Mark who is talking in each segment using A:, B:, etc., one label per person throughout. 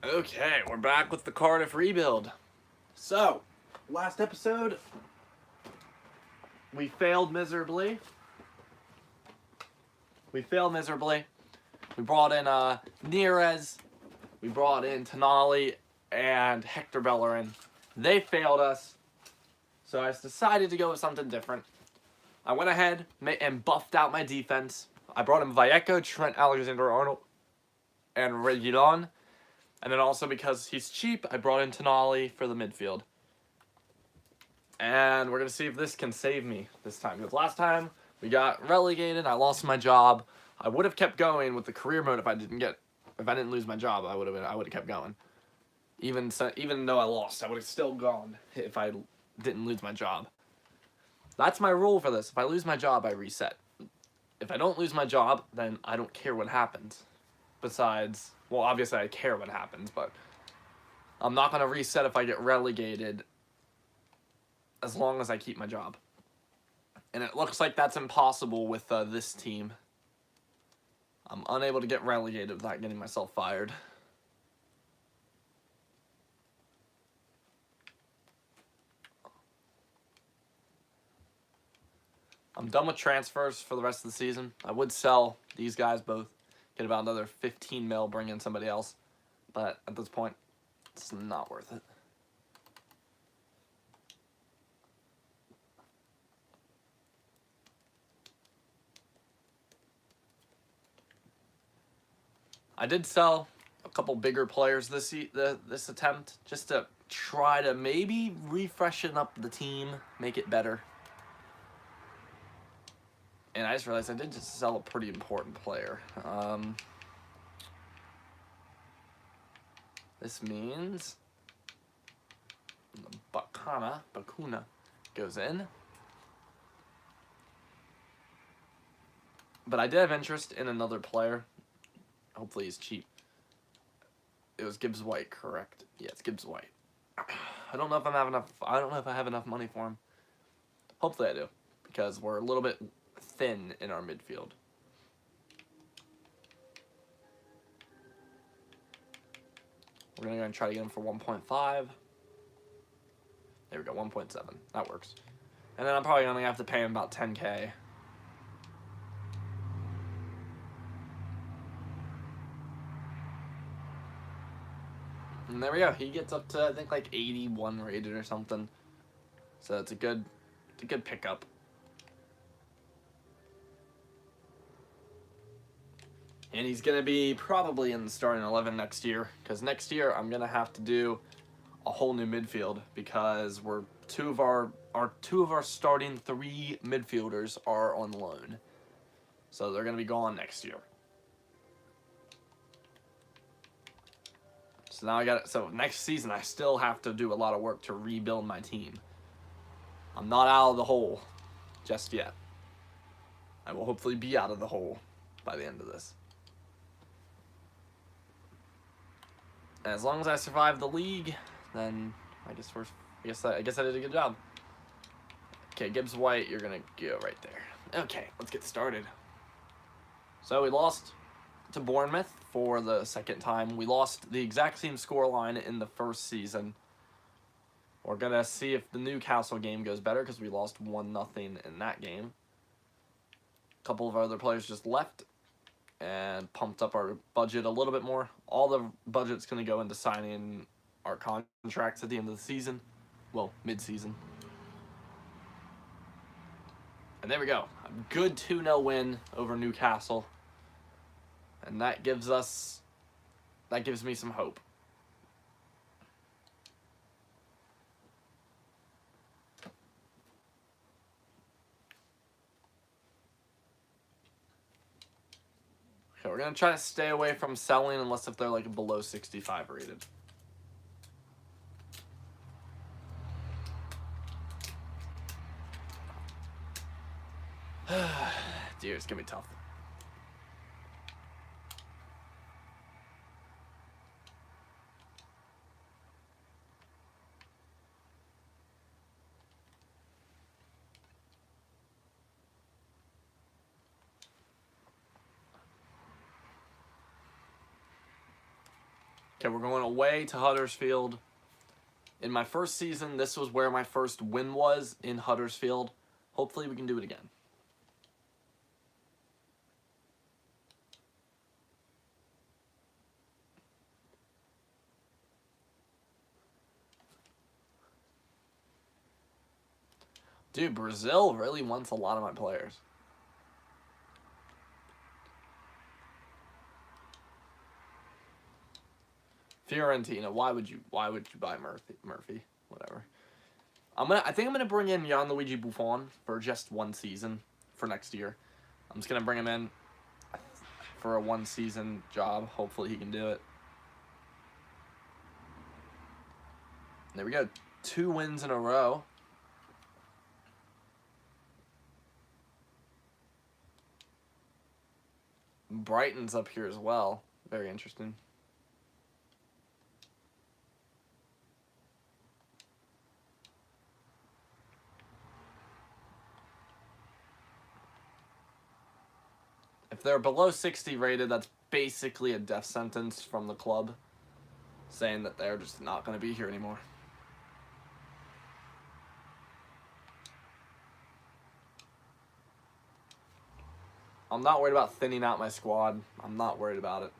A: Okay, we're back with the Cardiff rebuild. So, last episode, we failed miserably. We brought in Neres, we brought in Tonali, and Hector Bellerin. They failed us, so I decided to go with something different. I went ahead and buffed out my defense. I brought in Vallejo, Trent Alexander-Arnold, and Reguilon. And then also because he's cheap, I brought in Tonali for the midfield. And we're going to see if this can save me this time. Because last time we got relegated, I lost my job. I would have kept going with the career mode if I didn't lose my job. I would have kept going. Even though I lost, I would have still gone if I didn't lose my job. That's my rule for this. If I lose my job, I reset. If I don't lose my job, then I don't care what happens. Besides, well, obviously I care what happens, but I'm not going to reset if I get relegated as long as I keep my job. And it looks like that's impossible with this team. I'm unable to get relegated without getting myself fired. I'm done with transfers for the rest of the season. I would sell these guys both, get about another 15 mil, bring in somebody else. But at this point, it's not worth it. I did sell a couple bigger players this attempt, just to try to maybe refreshen up the team, make it better. And I just realized I did just sell a pretty important player. This means Bakuna goes in. But I did have interest in another player. Hopefully he's cheap. It was Gibbs White, correct? Yeah, it's Gibbs White. I don't know if I have enough money for him. Hopefully I do, because we're a little bit thin in our midfield. We're going to go and try to get him for 1.5. There we go, 1.7. That works. And then I'm probably going to have to pay him about 10K. And there we go. He gets up to, I think, like 81 rated or something. So it's a good pickup. And he's going to be probably in the starting 11 next year. Because next year I'm going to have to do a whole new midfield. Because we're two of our starting 3 midfielders are on loan. So they're going to be gone next year. So now so next season I still have to do a lot of work to rebuild my team. I'm not out of the hole just yet. I will hopefully be out of the hole by the end of this. And as long as I survive the league, then I guess I did a good job. Okay, Gibbs White, you're gonna go right there. Okay, let's get started. So we lost to Bournemouth for the second time. We lost the exact same scoreline in the first season. We're going to see if the Newcastle game goes better because we lost 1-0 in that game. A couple of our other players just left and pumped up our budget a little bit more. All the budget's going to go into signing our contracts at the end of the season. Well, mid-season. And there we go. A good 2-0 win over Newcastle. And that gives me some hope. Okay, we're going to try to stay away from selling unless if they're like below 65 rated. Dude, it's going to be tough. Okay, we're going away to Huddersfield. In my first season, this was where my first win was, in Huddersfield. Hopefully we can do it again. Dude, Brazil really wants a lot of my players. Fiorentina, why would you buy Murphy? Whatever. I think I'm gonna bring in Gianluigi Buffon for just one season for next year. I'm just gonna bring him in for a one season job. Hopefully he can do it. There we go. 2 wins in a row. Brighton's up here as well. Very interesting. If they're below 60 rated, that's basically a death sentence from the club, saying that they're just not going to be here anymore. I'm not worried about thinning out my squad. I'm not worried about it.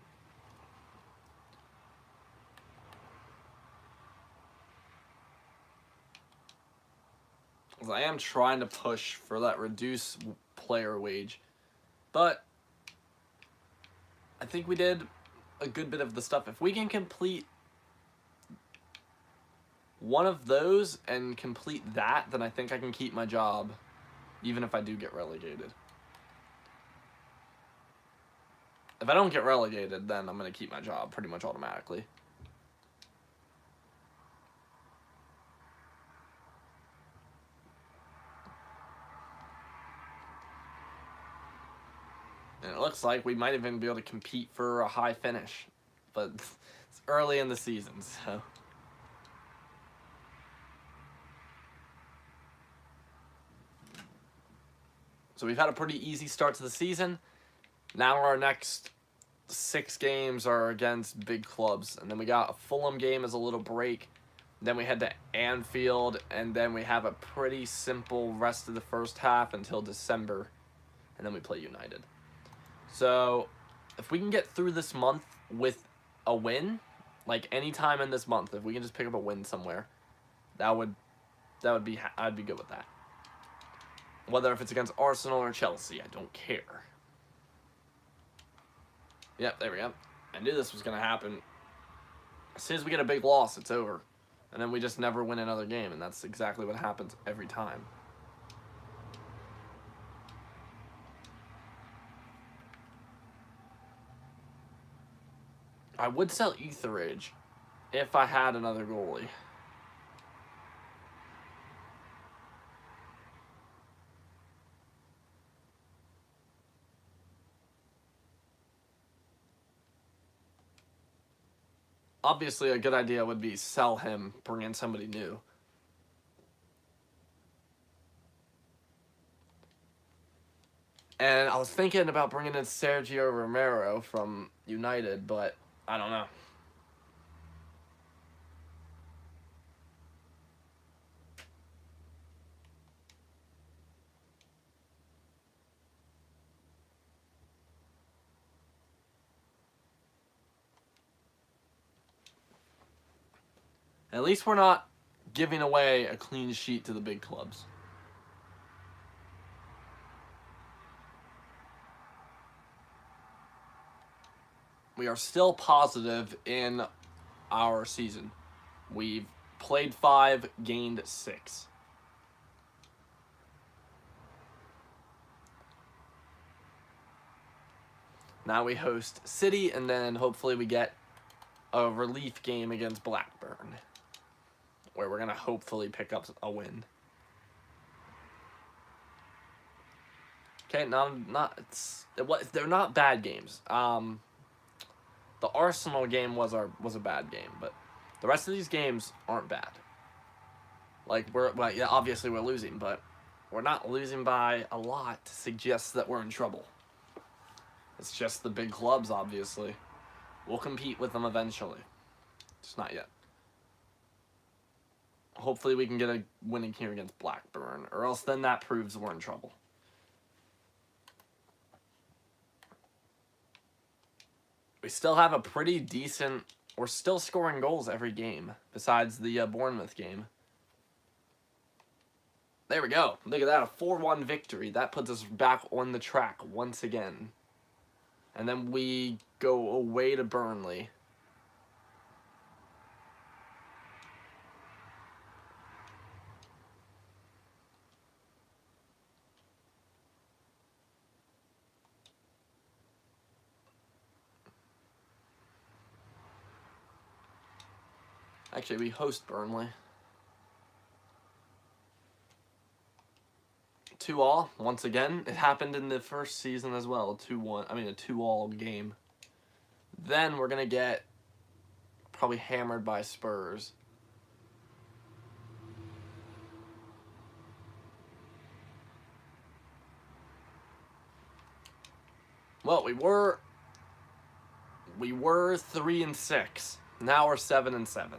A: Because I am trying to push for that reduced player wage. But I think we did a good bit of the stuff. If we can complete one of those and complete that, then I think I can keep my job, even if I do get relegated. If I don't get relegated, then I'm going to keep my job pretty much automatically. And it looks like we might even be able to compete for a high finish. But it's early in the season, so... So we've had a pretty easy start to the season. Now our next 6 games are against big clubs. And then we got a Fulham game as a little break. Then we head to Anfield. And then we have a pretty simple rest of the first half until December. And then we play United. So if we can get through this month with a win, like any time in this month, if we can just pick up a win somewhere, I'd be good with that. Whether if it's against Arsenal or Chelsea, I don't care. Yep, there we go. I knew this was going to happen. As soon as we get a big loss, it's over. And then we just never win another game, and that's exactly what happens every time. I would sell Etheridge if I had another goalie. Obviously, a good idea would be sell him, bring in somebody new. And I was thinking about bringing in Sergio Romero from United, but I don't know. At least we're not giving away a clean sheet to the big clubs. We are still positive in our season. We've played 5, gained 6. Now we host City, and then hopefully we get a relief game against Blackburn, where we're going to hopefully pick up a win. Okay, they're not bad games. The Arsenal game was a bad game, but the rest of these games aren't bad. Like yeah, obviously we're losing, but we're not losing by a lot to suggest that we're in trouble. It's just the big clubs, obviously. We'll compete with them eventually. Just not yet. Hopefully we can get a winning here against Blackburn, or else then that proves we're in trouble. We still have a pretty decent... We're still scoring goals every game, besides the Bournemouth game. There we go. Look at that, a 4-1 victory. That puts us back on the track once again. And then we go away to Burnley. Actually, we host Burnley. 2-2 once again. It happened in the first season as well. 2-1. I mean, a 2-2 game. Then we're gonna get probably hammered by Spurs. Well, we were 3-6. Now we're 7-7.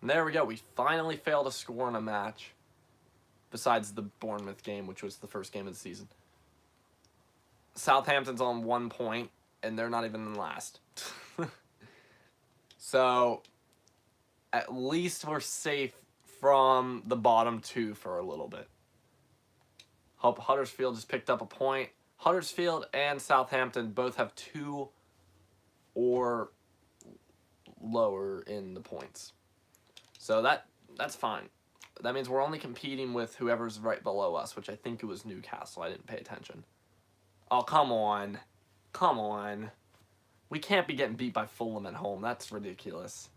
A: And there we go. We finally failed to score in a match. Besides the Bournemouth game, which was the first game of the season. Southampton's on 1 point, and they're not even in last. So, at least we're safe from the bottom two for a little bit. Hope Huddersfield just picked up a point. Huddersfield and Southampton both have 2 or lower in the points. So that's fine. That means we're only competing with whoever's right below us, which I think it was Newcastle. I didn't pay attention. Oh, come on. Come on. We can't be getting beat by Fulham at home. That's ridiculous.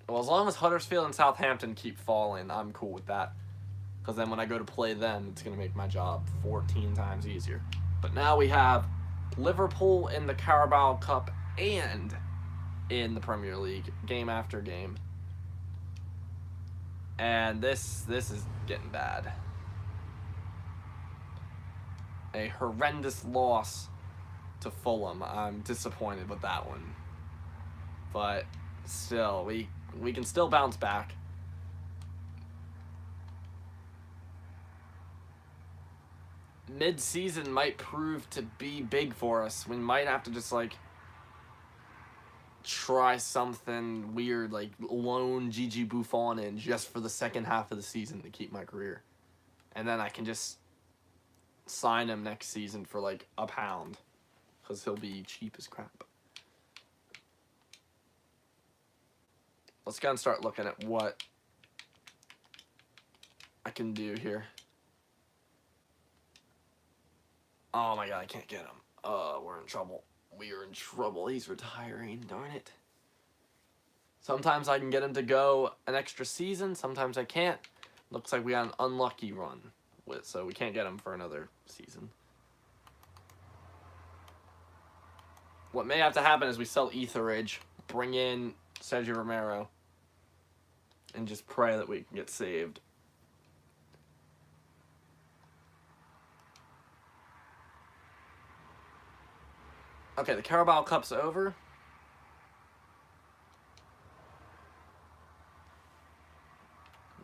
A: Well, as long as Huddersfield and Southampton keep falling, I'm cool with that. Because then when I go to play them, it's going to make my job 14 times easier. But now we have Liverpool in the Carabao Cup and in the Premier League, game after game. And this is getting bad. A horrendous loss to Fulham. I'm disappointed with that one. But still, we can still bounce back. Mid-season might prove to be big for us. We might have to just, like, try something weird, like loan Gigi Buffon in just for the second half of the season to keep my career. And then I can just sign him next season for like £1, because he'll be cheap as crap. Let's go and start looking at what I can do here. Oh my god, I can't get him. We're in trouble. We are in trouble. He's retiring, darn it. Sometimes I can get him to go an extra season, sometimes I can't. Looks like we got an unlucky run with, so we can't get him for another season. What may have to happen is we sell Etheridge, bring in Sergio Romero, and just pray that we can get saved. Okay, the Carabao Cup's over.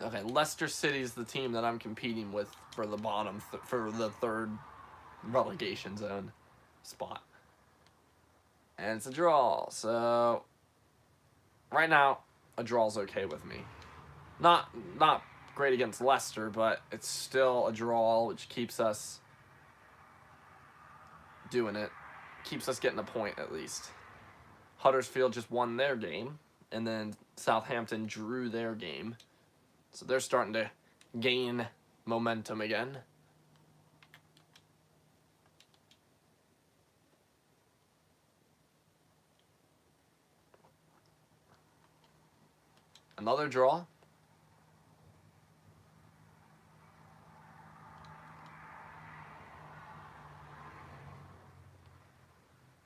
A: Okay, Leicester City's the team that I'm competing with for the bottom, for the third relegation zone spot. And it's a draw, so right now, a draw's okay with me. Not great against Leicester, but it's still a draw, which keeps us doing it. Keeps us getting a point, at least. Huddersfield just won their game, and then Southampton drew their game. So they're starting to gain momentum again. Another draw.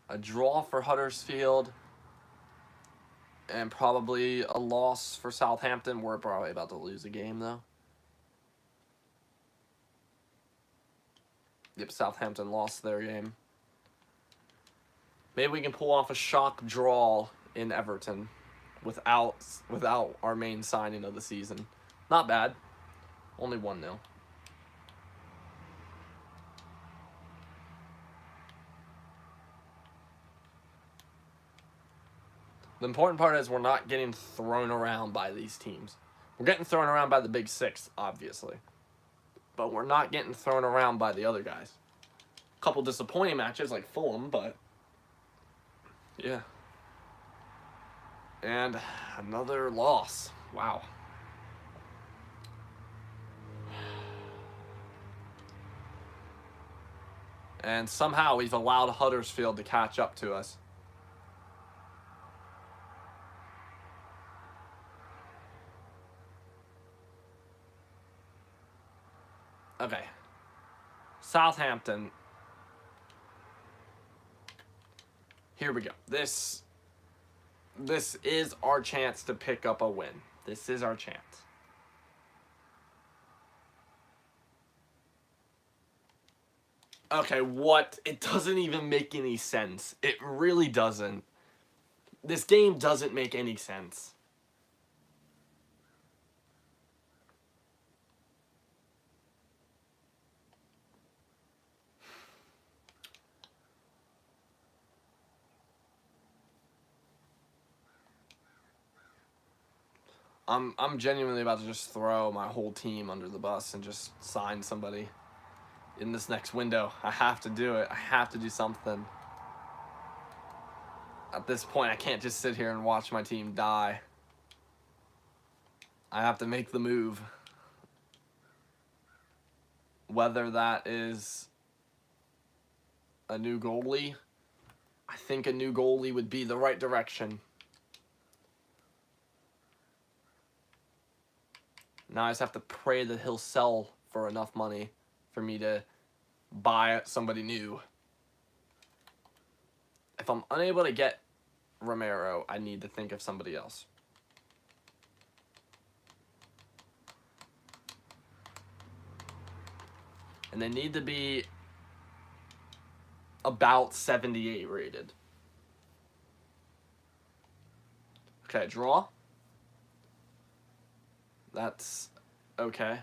A: A draw for Huddersfield. And probably a loss for Southampton. We're probably about to lose a game, though. Yep, Southampton lost their game. Maybe we can pull off a shock draw in Everton without our main signing of the season. Not bad. Only 1-0. The important part is we're not getting thrown around by these teams. We're getting thrown around by the big six, obviously. But we're not getting thrown around by the other guys. A couple disappointing matches like Fulham, but yeah. And another loss. Wow. And somehow we've allowed Huddersfield to catch up to us. Okay. Southampton. Here we go. This is our chance to pick up a win. This is our chance. Okay, what? It doesn't even make any sense. It really doesn't. This game doesn't make any sense. I'm genuinely about to just throw my whole team under the bus and just sign somebody in this next window. I have to do it. I have to do something. At this point, I can't just sit here and watch my team die. I have to make the move. Whether that is a new goalie, I think a new goalie would be the right direction. Now I just have to pray that he'll sell for enough money for me to buy somebody new. If I'm unable to get Romero, I need to think of somebody else. And they need to be about 78 rated. Okay, draw. That's okay.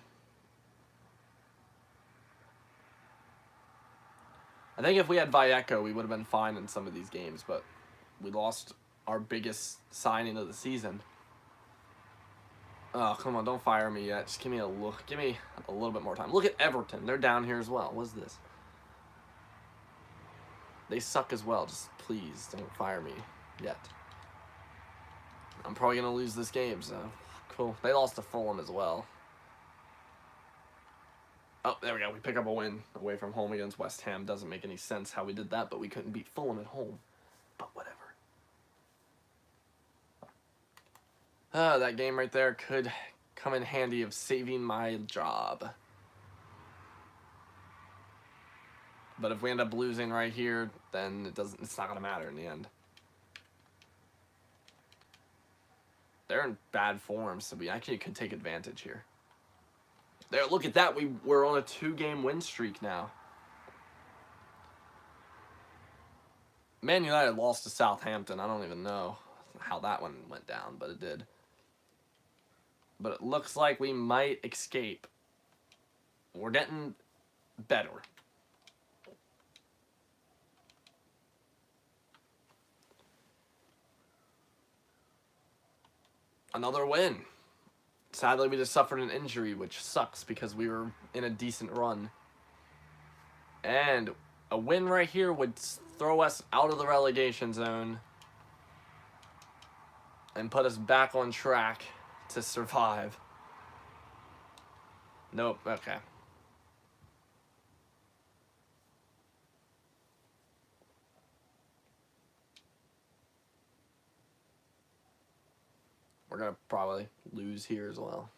A: I think if we had Vallejo, we would have been fine in some of these games, but we lost our biggest signing of the season. Oh, come on, don't fire me yet. Just give me a look. Give me a little bit more time. Look at Everton. They're down here as well. What's this? They suck as well. Just please don't fire me yet. I'm probably going to lose this game, so cool. They lost to Fulham as well. Oh, there we go. We pick up a win away from home against West Ham. Doesn't make any sense how we did that, but we couldn't beat Fulham at home. But whatever. That game right there could come in handy of saving my job. But if we end up losing right here, then it's not going to matter in the end. They're in bad form, so we actually could take advantage here. There, look at that. We're on a 2-game win streak now. Man United lost to Southampton. I don't even know how that one went down, but it did. But it looks like we might escape. We're getting better. Another win. Sadly, we just suffered an injury, which sucks because we were in a decent run. And a win right here would throw us out of the relegation zone and put us back on track to survive. Nope, okay. We're going to probably lose here as well.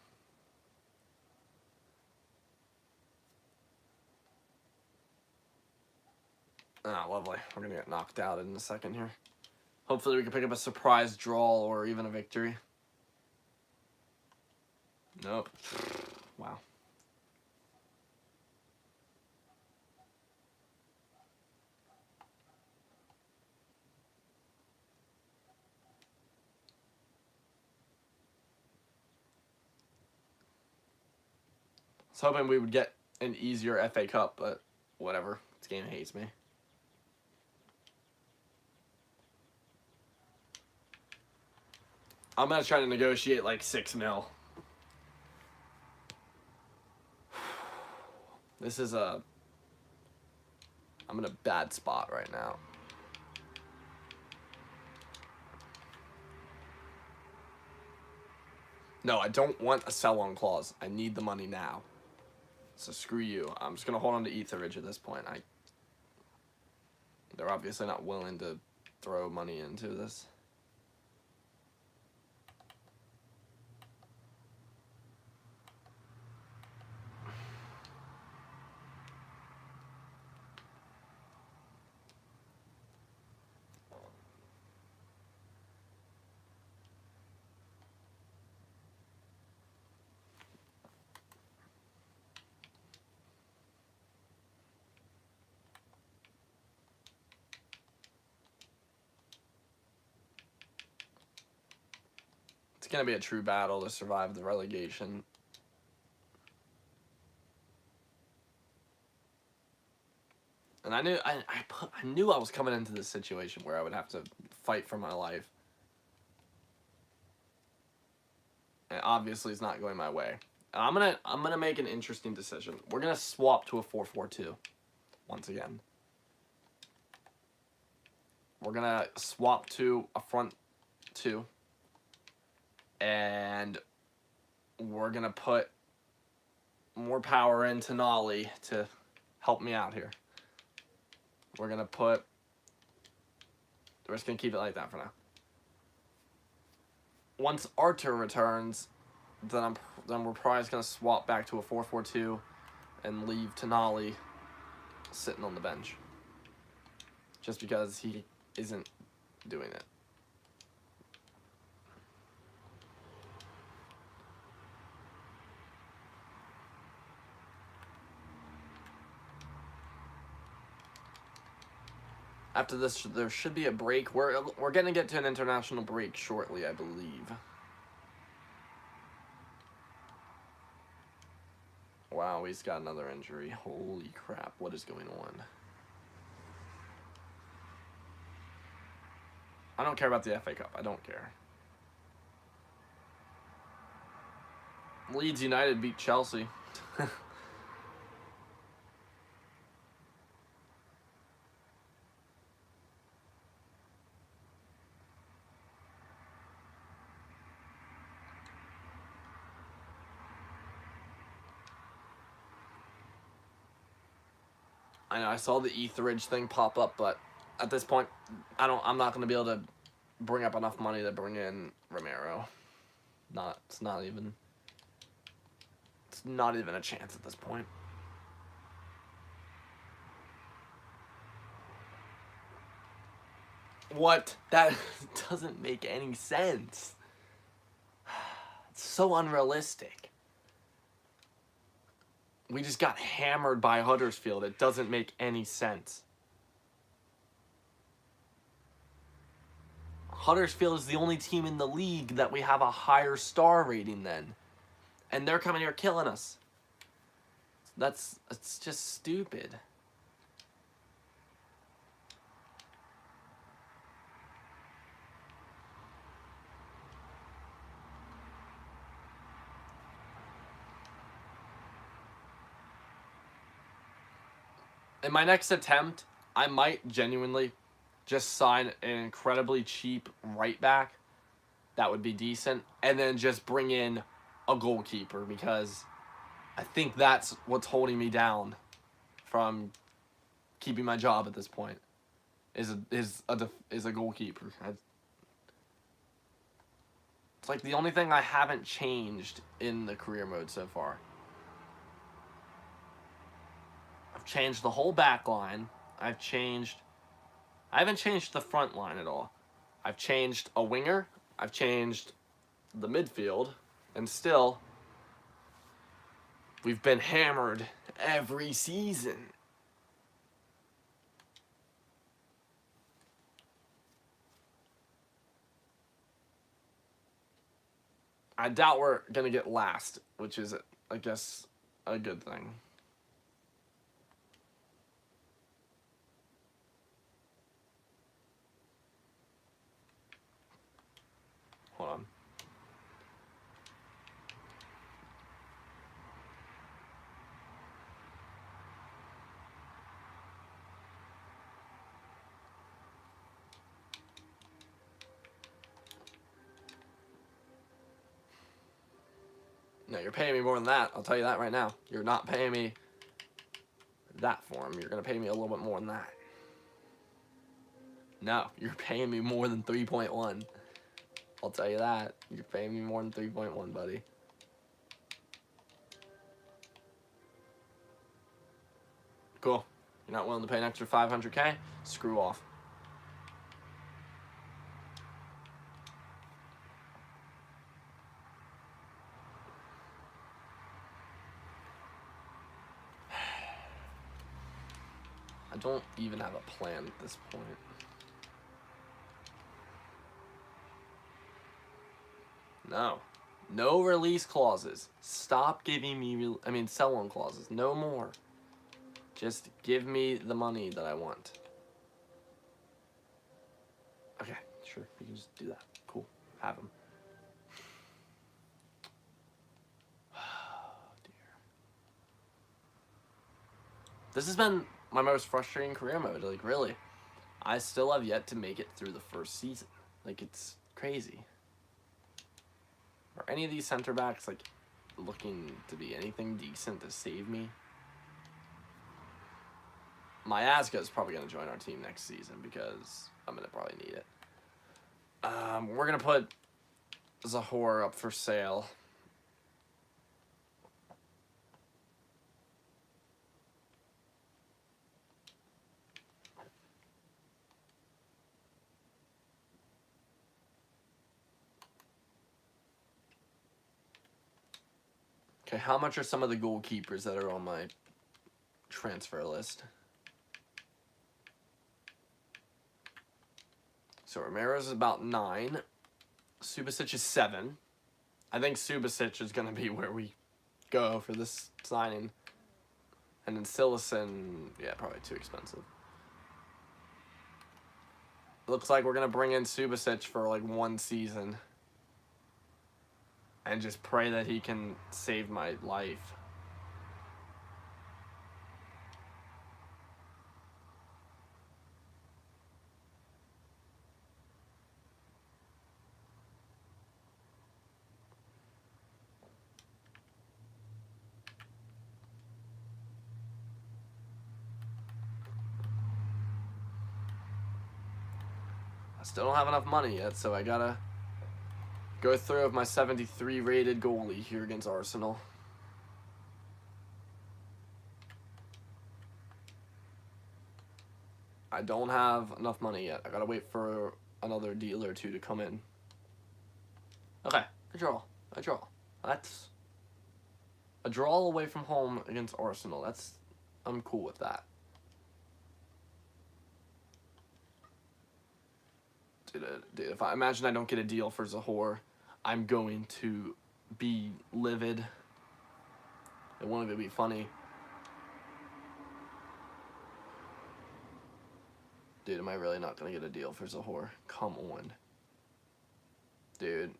A: Ah, lovely. We're going to get knocked out in a second here. Hopefully we can pick up a surprise draw or even a victory. Nope. Wow. was hoping we would get an easier FA Cup, but whatever. This game hates me. I'm going to try to negotiate like 6 mil. This is I'm in a bad spot right now. No, I don't want a sell-on clause. I need the money now. So screw you. I'm just going to hold on to Etheridge at this point. They're obviously not willing to throw money into this. It's going to be a true battle to survive the relegation. And I knew I was coming into this situation where I would have to fight for my life. And obviously it's not going my way. And I'm gonna make an interesting decision. We're gonna swap to a 4-4-2 once again. We're gonna swap to a front 2. And we're gonna put more power into Nolly to help me out here. We're gonna just gonna keep it like that for now. Once Arthur returns, then we're probably just gonna swap back to a 4-4-2 and leave Tonali sitting on the bench. Just because he isn't doing it. After this, there should be a break. We're going to get to an international break shortly, I believe. Wow, he's got another injury. Holy crap, what is going on? I don't care about the FA Cup. I don't care. Leeds United beat Chelsea. I know I saw the Etheridge thing pop up, but at this point, I'm not going to be able to bring up enough money to bring in Romero. It's not even a chance at this point. What? That doesn't make any sense. It's so unrealistic. We just got hammered by Huddersfield. It doesn't make any sense. Huddersfield is the only team in the league that we have a higher star rating than. And they're coming here killing us. It's just stupid. In my next attempt, I might genuinely just sign an incredibly cheap right back. That would be decent. And then just bring in a goalkeeper, because I think that's what's holding me down from keeping my job at this point. Is a goalkeeper. It's like the only thing I haven't changed in the career mode so far. I've changed the whole back line. I haven't changed the front line at all. I've changed a winger. I've changed the midfield. And still, we've been hammered every season. I doubt we're going to get last, which is, I guess, a good thing. Hold on. No, you're paying me more than that. I'll tell you that right now. You're not paying me that for him. You're going to pay me a little bit more than that. No, you're paying me more than 3.1. I'll tell you that. You're paying me more than 3.1, buddy. Cool. You're not willing to pay an extra 500K? Screw off. I don't even have a plan at this point. No. No release clauses. Stop giving me, sell-on clauses. No more. Just give me the money that I want. Okay, sure. You can just do that. Cool. Have them. Oh, dear. This has been my most frustrating career mode. Like, really. I still have yet to make it through the first season. Like, it's crazy. Are any of these center backs, like, looking to be anything decent to save me? Miazga is probably going to join our team next season because I'm going to probably need it. We're going to put Zahor up for sale. Okay, how much are some of the goalkeepers that are on my transfer list? So Ramirez is about 9. Subasic is 7. I think Subasic is going to be where we go for this signing. And then Silison, yeah, probably too expensive. Looks like we're going to bring in Subasic for like 1 season. And just pray that he can save my life. I still don't have enough money yet, so I gotta go through with my 73 rated goalie here against Arsenal. I don't have enough money yet. I gotta wait for another deal or two to come in. Okay, a draw. A draw. That's a draw away from home against Arsenal. I'm cool with that. Dude, if I imagine I don't get a deal for Zahor, I'm going to be livid. It won't even be funny. Dude, am I really not going to get a deal for Zahor? Come on. Dude.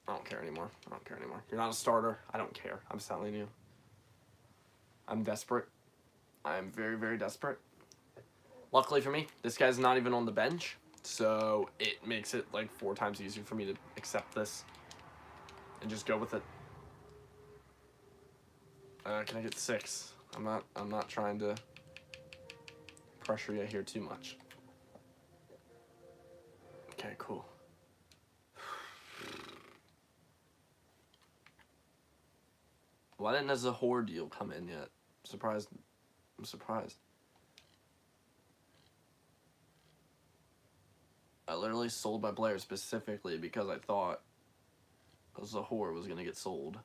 A: I don't care anymore. I don't care anymore. You're not a starter. I don't care. I'm selling you. I'm desperate. I'm very, very desperate. Luckily for me, this guy's not even on the bench. So it makes it like 4 times easier for me to accept this. And just go with it. Can I get 6? I'm not trying to pressure you here too much. Okay, cool. Why didn't a Zahor deal come in yet? I'm surprised. I literally sold my player specifically because I thought Zahor was going to get sold.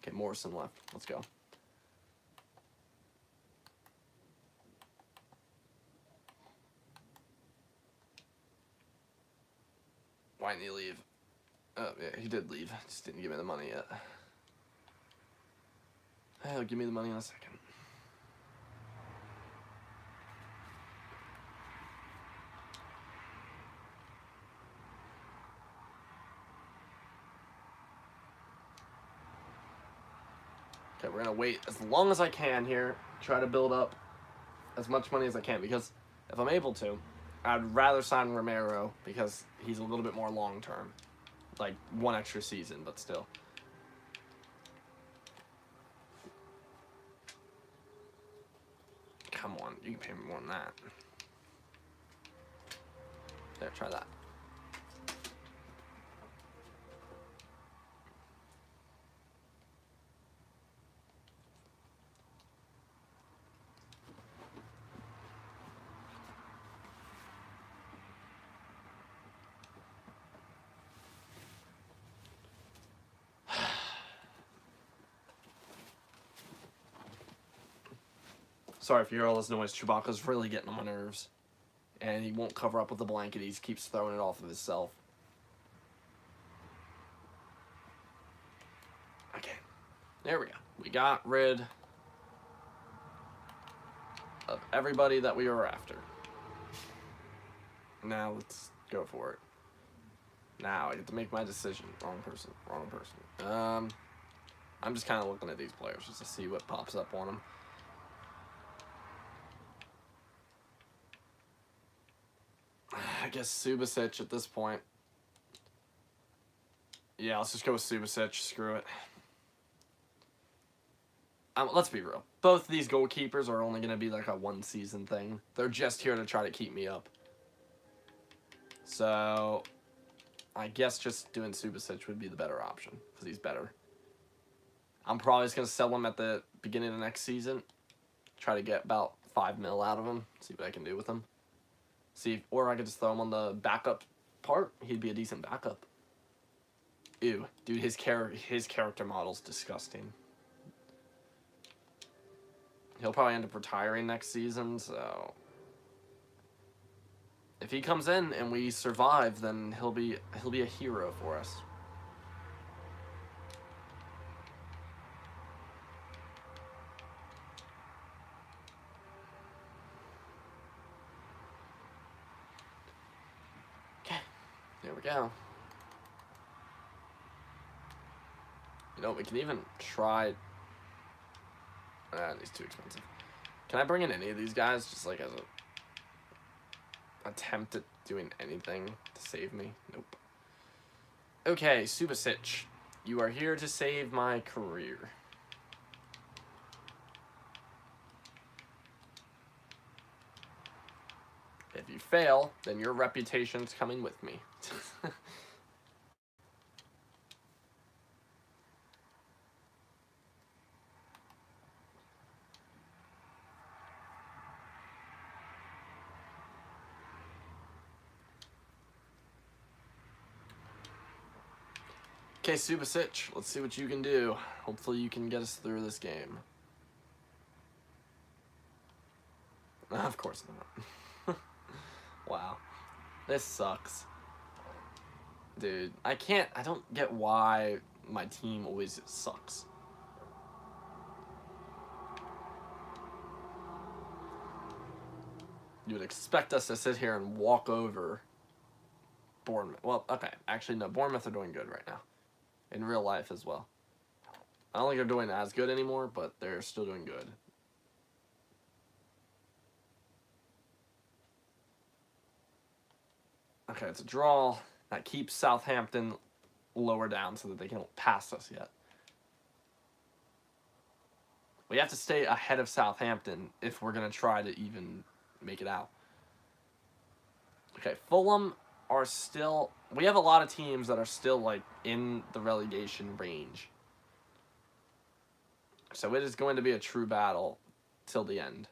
A: Okay, Morrison left. Let's go. Why didn't he leave? Oh, yeah, he did leave. Just didn't give me the money yet. He'll give me the money in a second. Okay, we're going to wait as long as I can here. Try to build up as much money as I can, because if I'm able to, I'd rather sign Romero because he's a little bit more long-term. Like, one extra season, but still. Come on, you can pay me more than that. There, try that. Sorry if you hear all this noise. Chewbacca's really getting on my nerves. And he won't cover up with the blanket. He keeps throwing it off of himself. Okay. There we go. We got rid of everybody that we were after. Now let's go for it. Now I get to make my decision. Wrong person. Wrong person. I'm just kind of looking at these players just to see what pops up on them. I guess Subasic at this point. Yeah, let's just go with Subasic. Screw it. Let's be real. Both of these goalkeepers are only going to be like a one-season thing. They're just here to try to keep me up. So, I guess just doing Subasic would be the better option, because he's better. I'm probably just going to sell him at the beginning of the next season. Try to get about 5 mil out of him. See what I can do with him. Or I could just throw him on the backup part. He'd be a decent backup. Ew. Dude, his character model's disgusting. He'll probably end up retiring next season, so... If he comes in and we survive, then he'll be a hero for us. Okay, there we go. You know, we can even try... he's too expensive. Can I bring in any of these guys just like as a attempt at doing anything to save me? Nope. Okay, Subasic, you are here to save my career. If you fail, then your reputation's coming with me. Okay, Subasic, let's see what you can do. Hopefully you can get us through this game. Of course not. Wow. This sucks. Dude, I don't get why my team always sucks. You would expect us to sit here and walk over Bournemouth. Well, okay. Actually, no. Bournemouth are doing good right now. In real life as well. I don't think they're doing as good anymore, but they're still doing good. Okay, it's a draw. That keeps Southampton lower down so that they can't pass us yet. We have to stay ahead of Southampton if we're going to try to even make it out. Okay, Fulham are still... We have a lot of teams that are still, like, in the relegation range. So it is going to be a true battle till the end.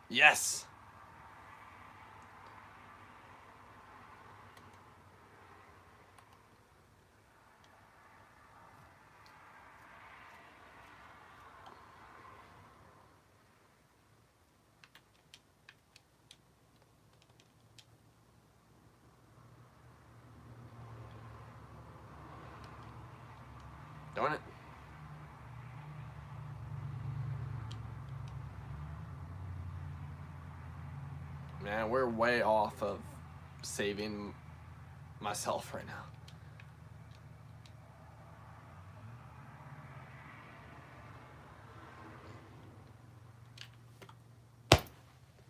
A: Yes. Darn it. Man, we're way off of saving myself right now.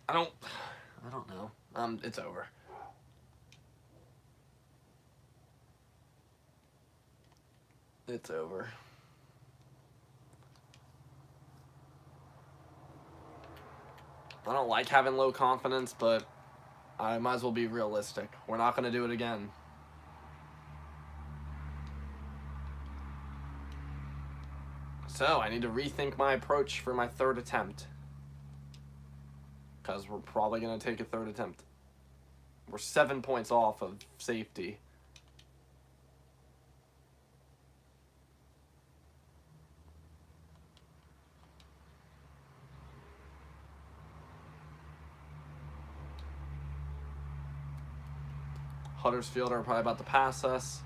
A: I don't know. It's over. It's over. I don't like having low confidence, but I might as well be realistic. We're not going to do it again. So, I need to rethink my approach for my third attempt. Because we're probably going to take a third attempt. We're 7 points off of safety. Huddersfield are probably about to pass us.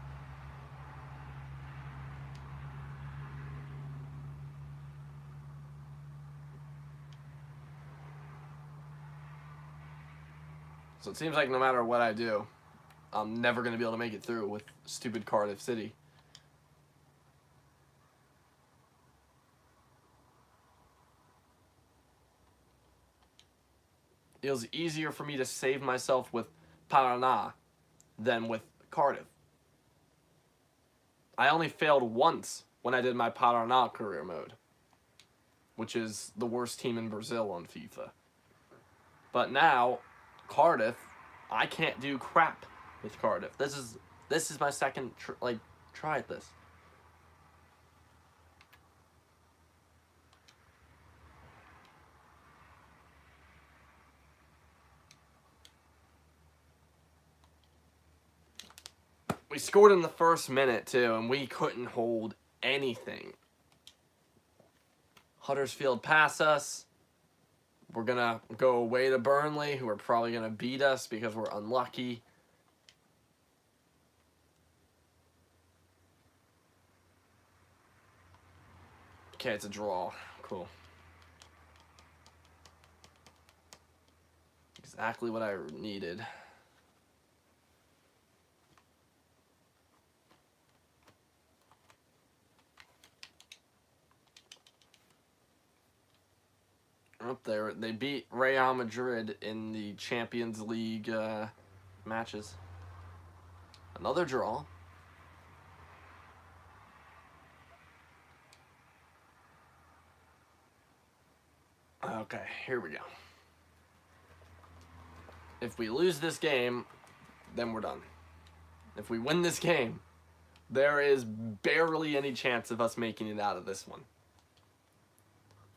A: So it seems like no matter what I do, I'm never going to be able to make it through with stupid Cardiff City. It was easier for me to save myself with Paraná than with Cardiff. I only failed once when I did my Paraná career mode, which is the worst team in Brazil on FIFA. But now, Cardiff, I can't do crap with Cardiff. This is my second try at this. We scored in the first minute too, and we couldn't hold anything. Huddersfield pass us. We're gonna go away to Burnley, who are probably gonna beat us because we're unlucky. Okay, it's a draw. Cool. Exactly what I needed. Up there, they beat Real Madrid in the Champions League matches. Another draw. Okay, here we go. If we lose this game, then we're done. If we win this game, there is barely any chance of us making it out of this one.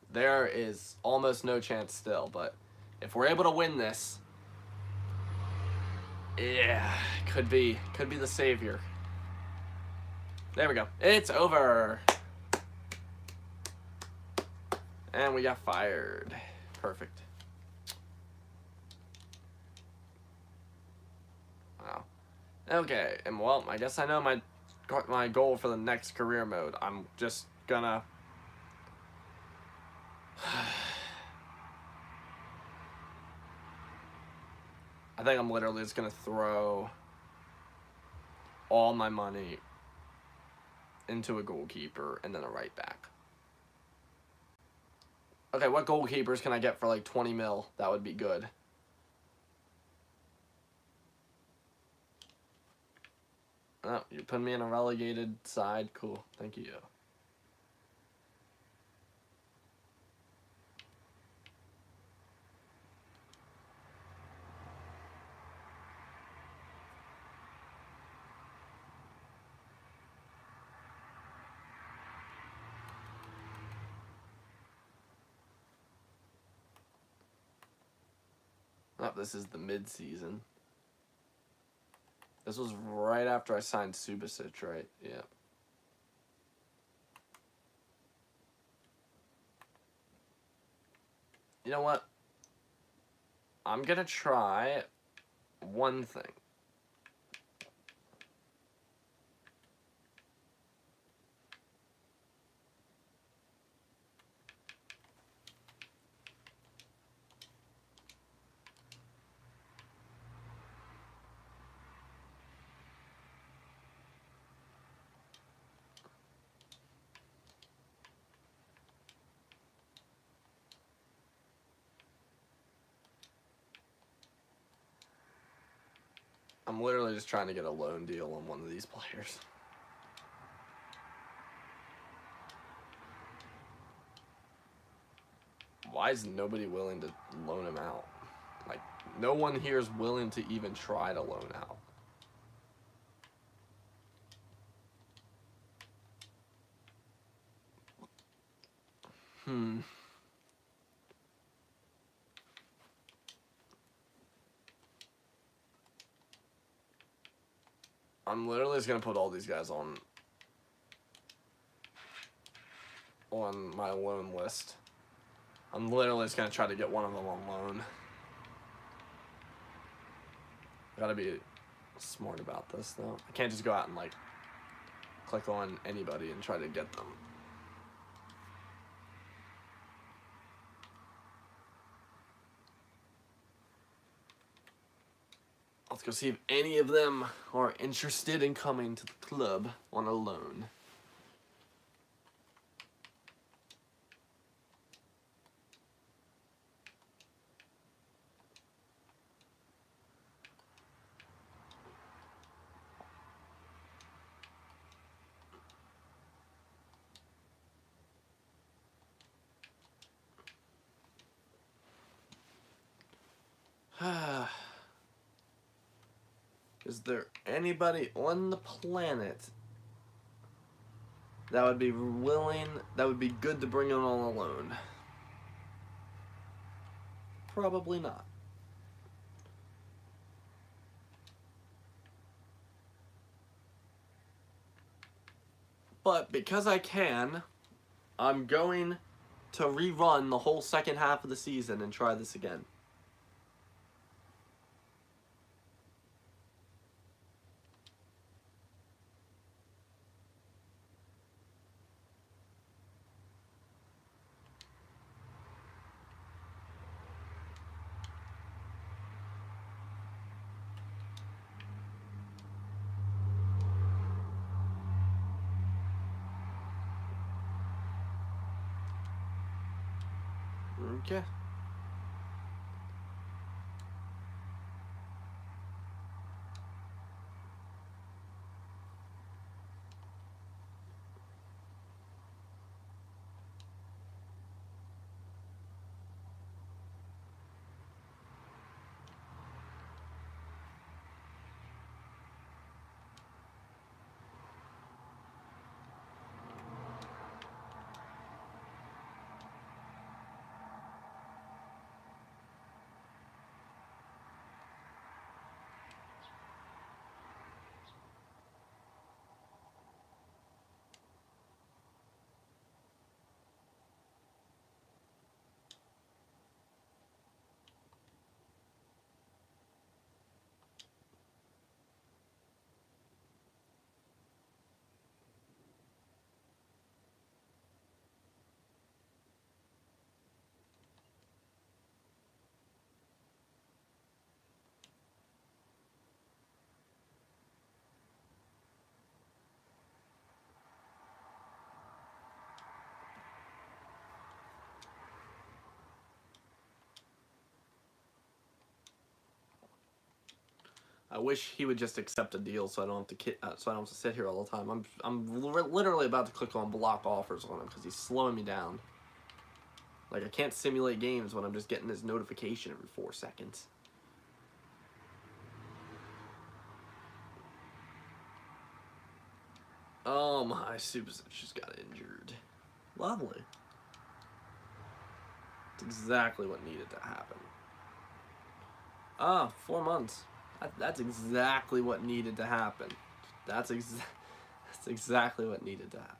A: There is almost no chance still, but if we're able to win this, yeah, could be the savior. There we go. It's over. And we got fired. Perfect. Wow. Okay, and well, I guess I know my goal for the next career mode. I'm just gonna I think I'm literally just gonna throw all my money into a goalkeeper and then a right back. Okay, what goalkeepers can I get for like 20 mil? That would be good. Oh, you put me in a relegated side. Cool. Thank you. Oh, this is the mid-season. This was right after I signed Subasic, right? Yeah. You know what? I'm going to try one thing. I'm literally just trying to get a loan deal on one of these players. Why is nobody willing to loan him out? Like, no one here is willing to even try to loan out. I'm literally just going to put all these guys on my loan list. I'm literally just going to try to get one of them on loan. Gotta be smart about this, though. I can't just go out and, like, click on anybody and try to get them. Let's go see if any of them are interested in coming to the club on a loan. Is there anybody on the planet that would be willing, that would be good to bring in on a loan? Probably not. But because I can, I'm going to rerun the whole second half of the season and try this again. Okay. I wish he would just accept a deal so I don't have to sit here all the time. I'm literally about to click on block offers on him because he's slowing me down. Like, I can't simulate games when I'm just getting this notification every 4 seconds. Oh my, Subasic just got injured. Lovely. That's exactly what needed to happen. Ah, 4 months. That's exactly what needed to happen. That's that's exactly what needed to happen.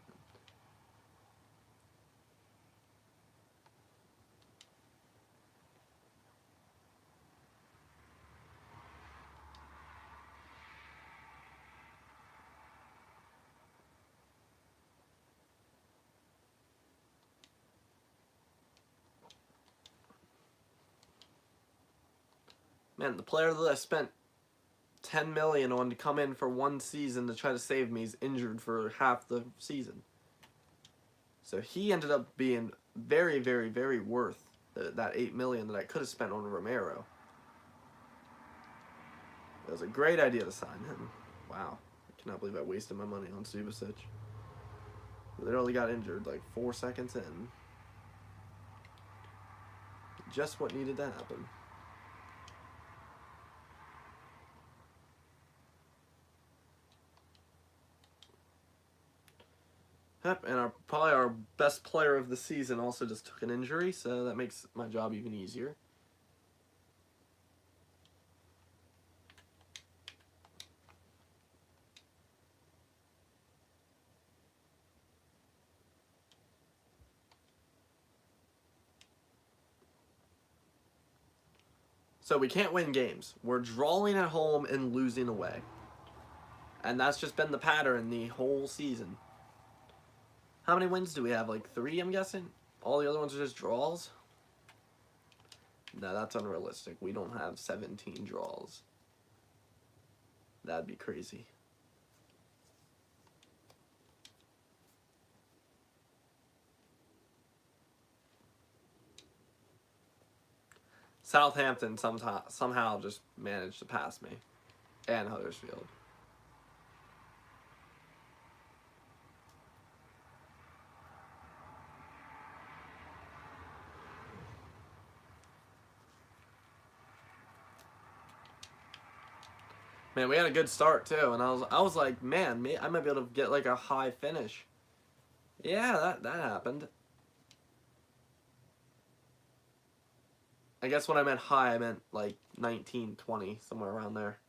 A: Man, the player that I spent 10 million on to come in for one season to try to save me is injured for half the season. So he ended up being very, very, very worth that 8 million that I could have spent on Romero. It was a great idea to sign him. Wow. I cannot believe I wasted my money on Subasic. Literally got injured like 4 seconds in. Just what needed to happen. Yep, and probably our best player of the season also just took an injury, so that makes my job even easier. So we can't win games. We're drawing at home and losing away. And that's just been the pattern the whole season. How many wins do we have? Like 3, I'm guessing? All the other ones are just draws? No, that's unrealistic. We don't have 17 draws. That'd be crazy. Southampton somehow just managed to pass me. And Huddersfield. Man, we had a good start too, and I was like, man, I might be able to get like a high finish. Yeah, that happened. I guess when I meant high, I meant like 19, 20, somewhere around there.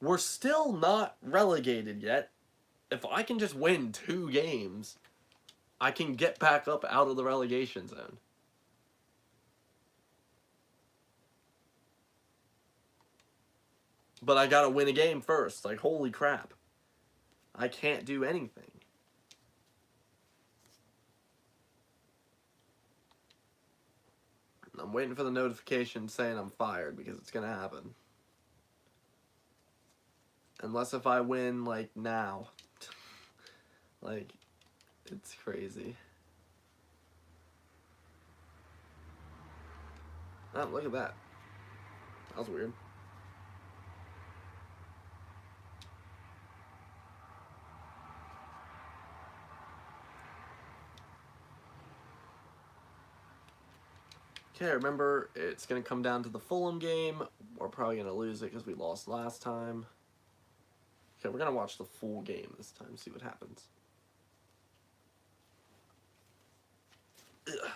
A: We're still not relegated yet. If I can just win 2 games, I can get back up out of the relegation zone. But I gotta win a game first. Like, holy crap. I can't do anything. I'm waiting for the notification saying I'm fired because it's gonna happen. Unless if I win, like, now. Like, it's crazy. Oh, look at that. That was weird. Okay, remember, it's going to come down to the Fulham game. We're probably going to lose it because we lost last time. Okay, we're going to watch the full game this time, see what happens. Ugh.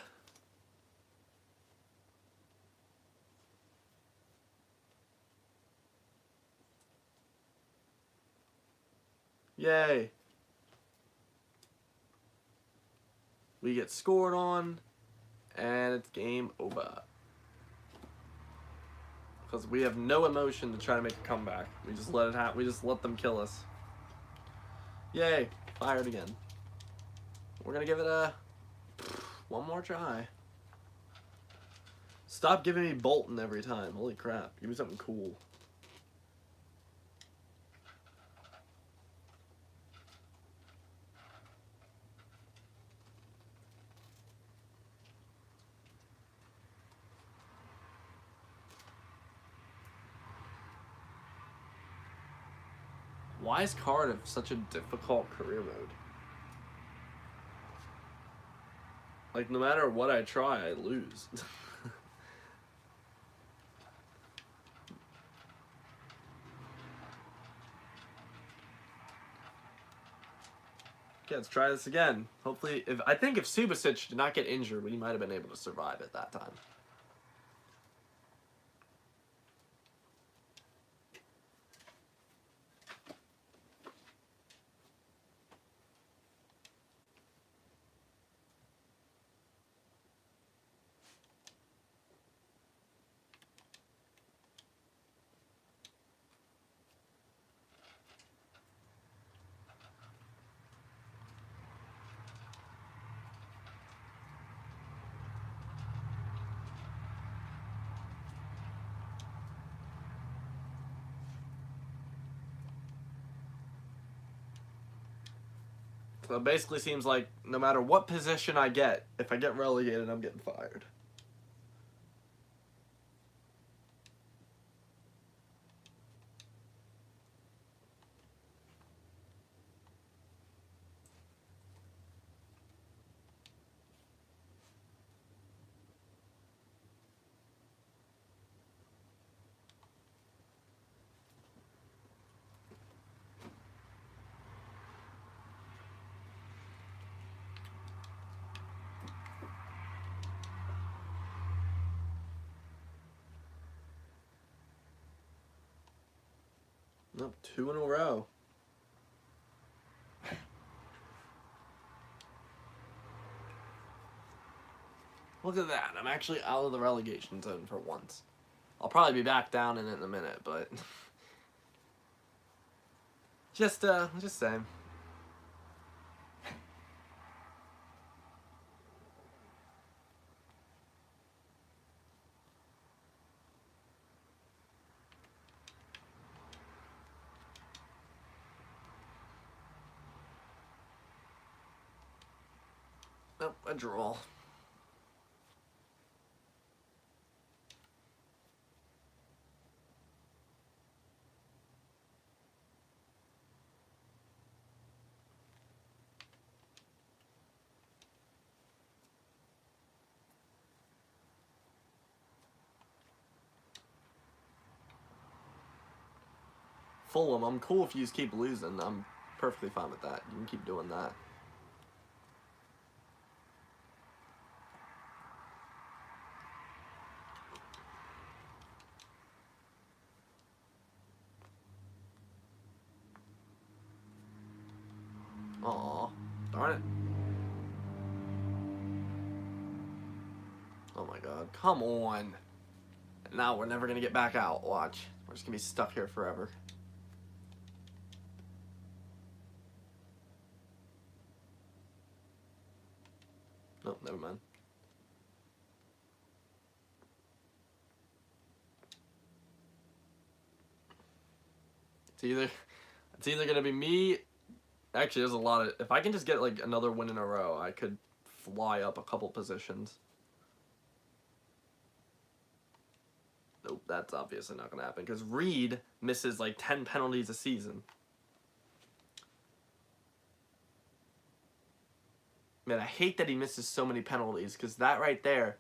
A: Yay. We get scored on, and it's game over. Because we have no emotion to try to make a comeback. We just let it happen. We just let them kill us. Yay. Fired again. We're going to give it one more try. Stop giving me Bolton every time. Holy crap. Give me something cool. Why is Cardiff such a difficult career mode? Like, no matter what I try, I lose. Okay, let's try this again. Hopefully, I think if Subasic did not get injured, we might have been able to survive at that time. So it basically seems like no matter what position I get, if I get relegated, I'm getting fired. Nope, 2 in a row. Look at that. I'm actually out of the relegation zone for once. I'll probably be back down in it in a minute, but just saying. Nope, a draw. Fulham, I'm cool if you just keep losing. I'm perfectly fine with that. You can keep doing that. Aw, darn it. Oh my god, come on. Now we're never gonna get back out, watch. We're just gonna be stuck here forever. Nope, never mind. It's either gonna be me. Actually, there's a lot of. If I can just get like another win in a row, I could fly up a couple positions. Nope, that's obviously not gonna happen because Reed misses like 10 penalties a season. Man, I hate that he misses so many penalties because that right there,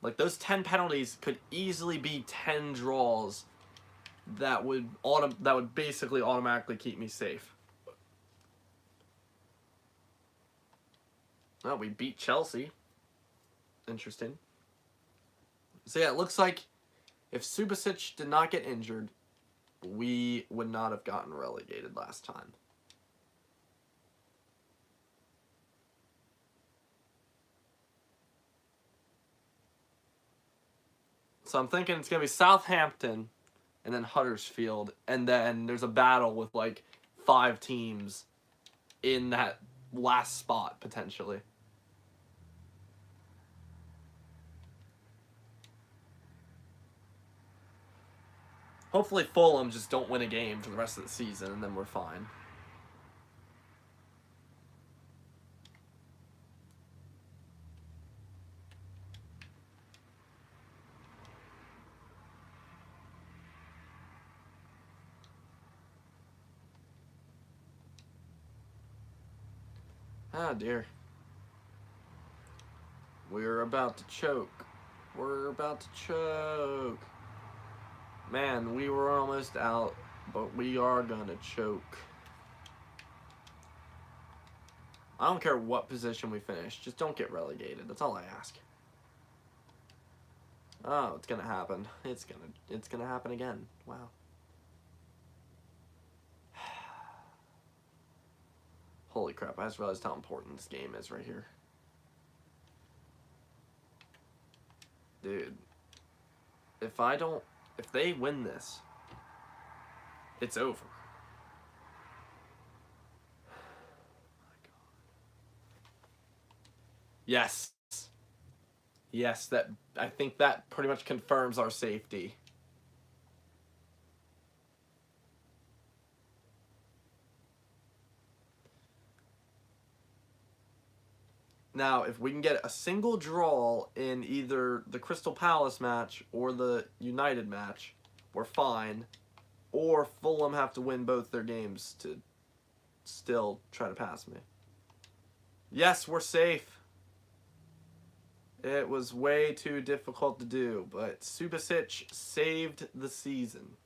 A: like those 10 penalties could easily be 10 draws that would basically automatically keep me safe. Well, we beat Chelsea. Interesting. So yeah, it looks like if Subasic did not get injured, we would not have gotten relegated last time. So I'm thinking it's going to be Southampton and then Huddersfield, and then there's a battle with like 5 teams in that last spot, potentially. Hopefully Fulham just don't win a game for the rest of the season, and then we're fine. Ah, dear. We're about to choke. We're about to choke. Man, we were almost out, but we are gonna choke. I don't care what position we finish. Just don't get relegated. That's all I ask. Oh, it's gonna happen. It's gonna happen again. Wow. Holy crap, I just realized how important this game is right here. Dude. If they win this, it's over. Yes. Yes, I think that pretty much confirms our safety. Now, if we can get a single draw in either the Crystal Palace match or the United match, we're fine. Or Fulham have to win both their games to still try to pass me. Yes, we're safe. It was way too difficult to do, but Subasic saved the season.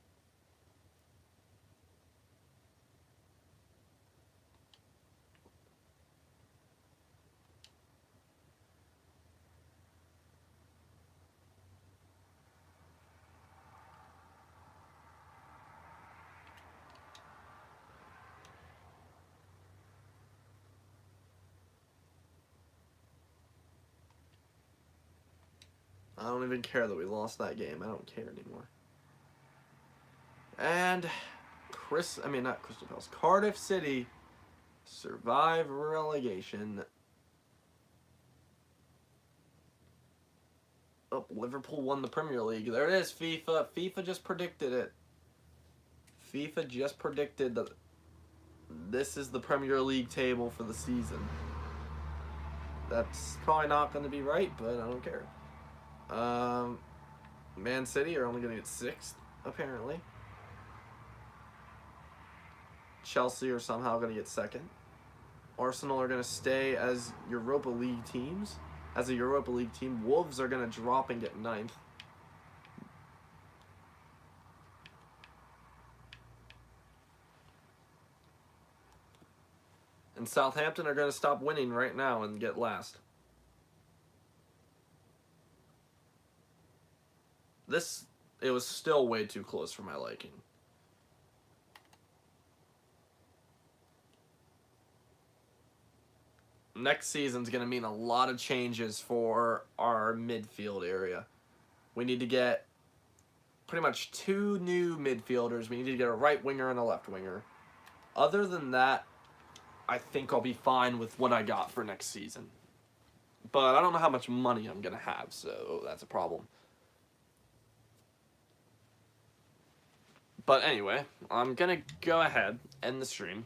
A: I don't even care that we lost that game. I don't care anymore. And not Crystal Palace. Cardiff City survive relegation. Oh, Liverpool won the Premier League. There it is, FIFA. FIFA just predicted it. FIFA just predicted that this is the Premier League table for the season. That's probably not going to be right, but I don't care. Man City are only going to get 6th, apparently. Chelsea are somehow going to get 2nd. Arsenal are going to stay as Europa League teams. As a Europa League team, Wolves are going to drop and get 9th. And Southampton are going to stop winning right now and get last. It was still way too close for my liking. Next season's going to mean a lot of changes for our midfield area. We need to get pretty much 2 new midfielders. We need to get a right winger and a left winger. Other than that, I think I'll be fine with what I got for next season. But I don't know how much money I'm going to have, so that's a problem. But anyway, I'm going to go ahead, end the stream.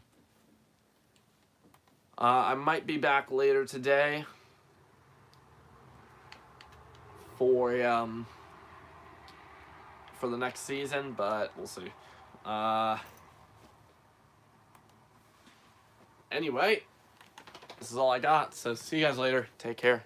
A: I might be back later today for the next season, but we'll see. Anyway, this is all I got, so see you guys later. Take care.